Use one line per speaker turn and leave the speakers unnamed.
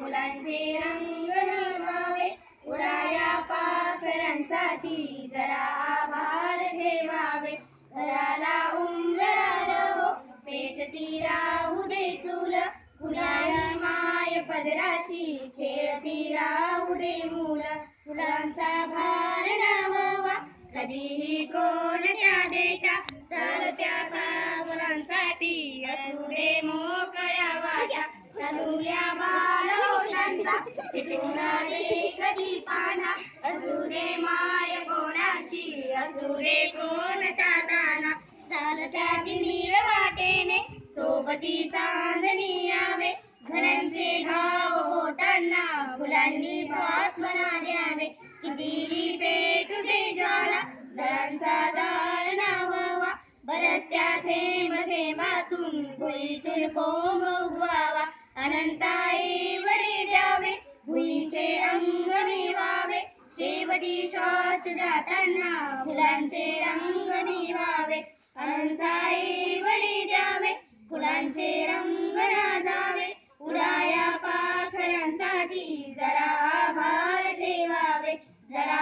फुलांचे रंग रंगावे, उडाया पाखरांसाठी जरा आभार ठेवावे. घराला उंबराला हो पेटती राहू दे चूल, फुलांनी माय पदराशी खेळती राहू दे मूल. फुलांचा भार नावावा कधीही कोणत्या देटा, तर त्या फुलांसाठी असू दे मोकळ्या वाटा. चालूल्या बालहोशांचा तिथून आले कधी पाना, असू दे माय कोणाची असू दे कोणता दाना. चालत्या तिमिर वाटेने सोबती चांदणी यावे, घरांचे घाव होताना फुलांनी सात्वना द्यावे. कितीही पेटू दे ज्वाला दळांचा जाळ नावावा, बरसत्या थेंब थेंबातून भुईतून कोंब उगवावा. अनंताई बळी द्यावे भुईचे अंग मिवावे, शेवटी श्वास जाताना फुलांचे रंग मिवावे. अनंताई बळी द्यावे फुलांचे रंग नाजावे, उडाया पाखरांसाठी जरा आभार ठेवावे. जरा